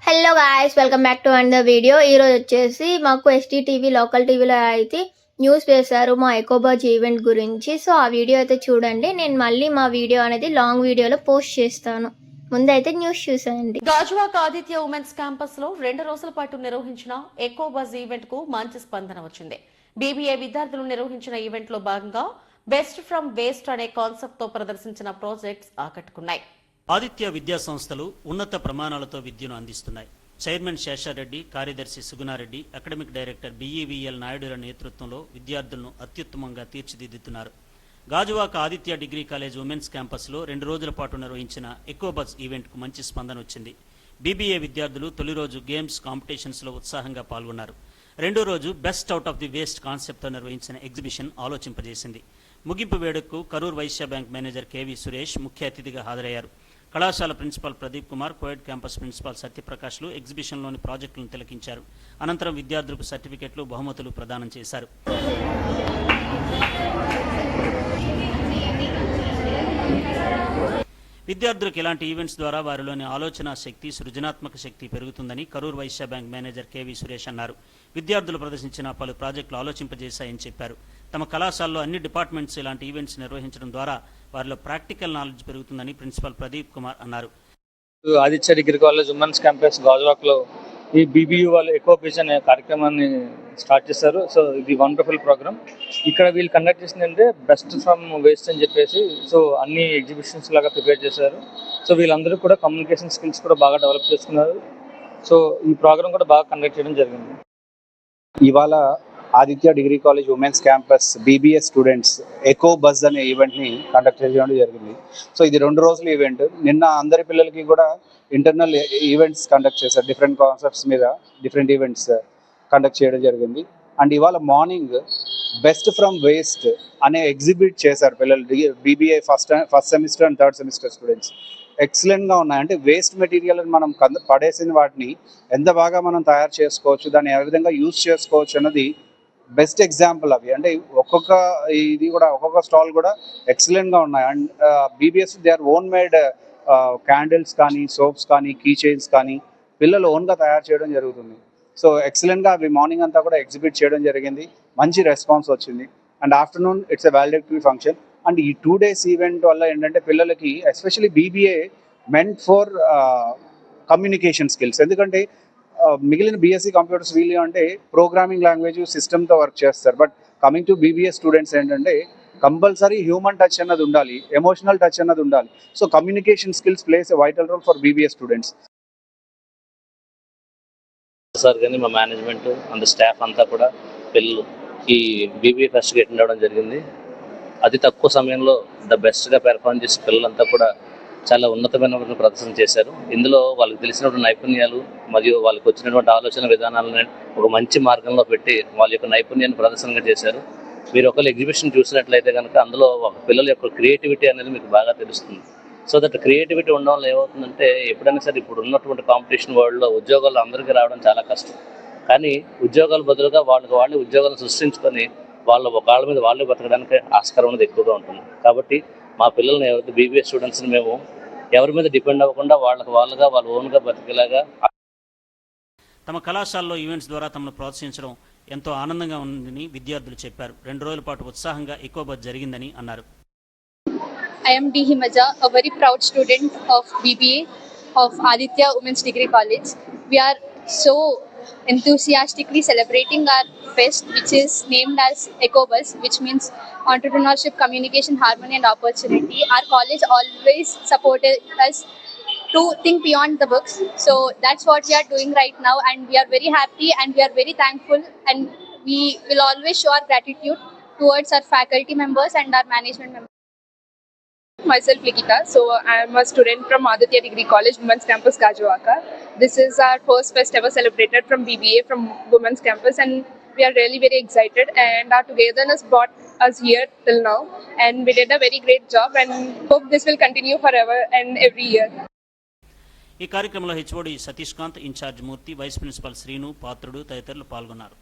Hello guys, welcome back to and the video. ఈరోజు వచ్చేసి మాకు ఎస్టీటీవీ లోకల్ టీవీలో అయితే న్యూస్ వేశారు మా ఎకోబజ్ ఈవెంట్ గురించి. సో ఆ వీడియో అయితే చూడండి. నేను మళ్ళీ మా వీడియో అనేది లాంగ్ వీడియోలో పోస్ట్ చేస్తాను. ముందైతే న్యూస్ చూసేయండి. గాజువాక ఆదిత్య ఉమెన్స్ క్యాంపస్ లో 2 రోజుల పాటు నిర్వహించిన ఎకోబజ్ ఈవెంట్ కు మంచి స్పందన వచ్చింది. బీబీఏ విద్యార్థులు నిర్వహించిన ఈవెంట్ లో భాగంగా బెస్ట్ ఫ్రమ్ వేస్ట్ అనే కాన్సెప్ట్ తో ప్రదర్శించిన ప్రాజెక్ట్స్ ఆకట్టుకున్నాయి. ఆదిత్య విద్యా సంస్థలు ఉన్నత ప్రమాణాలతో విద్యను అందిస్తున్నాయి. చైర్మన్ శేషారెడ్డి, కార్యదర్శి సుగుణారెడ్డి, అకాడమిక్ డైరెక్టర్ బిఈవిఎల్ నాయుడుల నేతృత్వంలో విద్యార్థులను అత్యుత్తమంగా తీర్చిదిద్దుతున్నారు. Gajuwaka Aditya degree college women's క్యాంపస్లో 2 రోజుల పాటు నిర్వహించిన ఎకోబజ్ ఈవెంట్కు మంచి స్పందన వచ్చింది. బీబీఏ విద్యార్థులు తొలి రోజు గేమ్స్ కాంపిటీషన్స్లో ఉత్సాహంగా పాల్గొన్నారు. రెండో రోజు best out of the waste కాన్సెప్ట్తో నిర్వహించిన ఎగ్జిబిషన్ ఆలోచింపజేసింది. ముగింపు వేడుకకు Karur Vysya bank manager KV Suresh ముఖ్య అతిథిగా హాజరయ్యారు. కళాశాల principal Pradeep Kumar, coed campus principal సత్యప్రకాష్లు ఎగ్జిబిషన్లోని ప్రాజెక్టులను తిలకించారు. అనంతరం విద్యార్థులకు సర్టిఫికెట్లు, బహుమతులు ప్రదానం చేశారు. విద్యార్థులకు ఇలాంటి ఈవెంట్స్ ద్వారా వారిలోని ఆలోచన శక్తి, సృజనాత్మక శక్తి పెరుగుతుందని Karur Vysya bank manager KV Suresh అన్నారు. విద్యార్థులు ప్రదర్శించిన పలు ప్రాజెక్టులు ఆలోచింపజేశాయని చెప్పారు. తమ కళాశాలలో అన్ని డిపార్ట్మెంట్స్ ఇలాంటి ఈవెంట్స్ నిర్వహించడం ద్వారా వారిలో ప్రాక్టికల్ నాలెడ్జ్ పెరుగుతుందని ప్రిన్సిపల్ ప్రదీప్ కుమార్ అన్నారు. Aditya degree college women's campus గాజువాకలో ఈ బీబీయూ వాళ్ళు ఎకోబజ్ అనే కార్యక్రమాన్ని స్టార్ట్ చేశారు. సో ఇది వండర్ఫుల్ ప్రోగ్రామ్. ఇక్కడ వీళ్ళు కండక్ట్ చేసింది అంటే బెస్ట్ ఫ్రమ్ వేస్ట్ అని చెప్పేసి సో అన్ని ఎగ్జిబిషన్స్ లాగా ప్రిపేర్ చేశారు. సో వీళ్ళందరూ కూడా కమ్యూనికేషన్ స్కిల్స్ కూడా బాగా డెవలప్ చేసుకున్నారు. సో ఈ ప్రోగ్రామ్ కూడా బాగా కండక్ట్ చేయడం జరిగింది. ఇవాళ Aditya degree college women's campus BBA students eco buzz అనే ఈవెంట్ని కండక్ట్ చేయడం జరిగింది. సో ఇది 2 రోజుల ఈవెంట్. నిన్న అందరి పిల్లలకి కూడా ఇంటర్నల్ ఈవెంట్స్ కండక్ట్ చేశారు. డిఫరెంట్ కాన్సెప్ట్స్ మీద డిఫరెంట్ ఈవెంట్స్ కండక్ట్ చేయడం జరిగింది. అండ్ ఇవాళ మార్నింగ్ బెస్ట్ ఫ్రమ్ వేస్ట్ అనే ఎగ్జిబిట్ చేశారు పిల్లలు. BBA first semester and third semester students ఎక్సలెంట్గా ఉన్నాయి. అంటే వేస్ట్ మెటీరియల్ మనం పడేసిన వాటిని ఎంత బాగా మనం తయారు చేసుకోవచ్చు, దాన్ని ఏ విధంగా యూజ్ చేసుకోవచ్చు అన్నది బెస్ట్ ఎగ్జాంపుల్ అవి. అంటే ఒక్కొక్క స్టాల్ కూడా ఎక్సలెంట్గా ఉన్నాయి. And BBS they are own made candles కానీ, సోప్స్ కానీ, కీ చైన్స్ కానీ పిల్లలు ఓన్గా తయారు చేయడం జరుగుతుంది. సో ఎక్సలెంట్గా అవి మార్నింగ్ అంతా కూడా ఎగ్జిబిట్ చేయడం జరిగింది. మంచి రెస్పాన్స్ వచ్చింది. And afternoon it's a valedictory function. And ఈ 2 days ఈవెంట్ వల్ల ఏంటంటే పిల్లలకి especially BBA meant for communication skills. ఎందుకంటే మిగిలిన బీఎస్సీ కంప్యూటర్స్ వీళ్ళు అంటే ప్రోగ్రామింగ్ లాంగ్వేజ్ సిస్టమ్తో వర్క్ చేస్తారు. But coming to BBA students ఏంటంటే కంపల్సరీ హ్యూమన్ టచ్ అన్నది ఉండాలి, ఎమోషనల్ టచ్ అన్నది ఉండాలి. So communication skills plays a vital role for BBA students. Sir కానీ మా మేనేజ్మెంట్ అండ్ స్టాఫ్ అంతా కూడా పిల్లలు ఈ బీబీఏ ఫెస్ట్కి అటెండ్ అవ్వడం జరిగింది. అతి తక్కువ సమయంలో ద బెస్ట్గా పెర్ఫార్మ్ చేసే పిల్లలంతా కూడా చాలా ఉన్నతమైన ప్రదర్శన చేశారు. ఇందులో వాళ్ళకి తెలిసినటువంటి నైపుణ్యాలు మరియు వాళ్ళకి వచ్చినటువంటి ఆలోచన విధానాలను ఒక మంచి మార్గంలో పెట్టి వాళ్ళ యొక్క నైపుణ్యాన్ని ప్రదర్శనగా చేశారు. మీరు ఒకళ్ళు ఎగ్జిబిషన్ చూసినట్లయితే కనుక అందులో ఒక పిల్లల యొక్క క్రియేటివిటీ అనేది మీకు బాగా తెలుస్తుంది. సో దట్ క్రియేటివిటీ ఉండడం వల్ల ఏమవుతుందంటే ఎప్పుడైనా సరే ఇప్పుడు ఉన్నటువంటి కాంపిటీషన్ వరల్డ్లో ఉద్యోగాలు అందరికీ రావడం చాలా కష్టం. కానీ ఉద్యోగాల బదులుగా వాళ్ళే ఉద్యోగాలు సృష్టించుకొని వాళ్ళ కాళ్ళ మీద వాళ్ళే బతకడానికి ఆస్కారం అనేది ఎక్కువగా ఉంటుంది. కాబట్టి మా పిల్లల్ని ఎవరైతే బీబీఏ స్టూడెంట్స్ని మేము ఎవరి మీద డిపెండ్ అవ్వకుండా వాళ్ళ ఓన్గా బతికేలాగా. తమ కళాశాలలో ఈవెంట్స్ ద్వారా తమను ప్రోత్సహించడం ఎంతో ఆనందంగా ఉందని విద్యార్థులు చెప్పారు. 2 రోజుల పాటు ఉత్సాహంగా ఎకోబజ్ జరిగిందని అన్నారు. I am D. Himaja, a very proud student of BBA of Aditya Women's Degree College. We are so enthusiastically celebrating our fest, which is named as EcoBuzz, which means Entrepreneurship, Communication, Harmony and Opportunity. Our college always supported us to think beyond the books. So that's what we are doing right now, and we are very happy and we are very thankful, and we will always show our gratitude towards our faculty members and our management members. Myself Likita. So I am a student from Aditya Degree College, Women's Campus, Gajuwaka. This is our first fest ever celebrated from BBA from Women's Campus, and we are really very excited, and our togetherness brought us here till now, and we did a very great job and hope this will continue forever and every year. ఈ కార్యక్రమంలో HOD Satish Kanth, incharge మూర్తి, vice principal Srinu, పాత్రుడు తదితరులు పాల్గొన్నారు.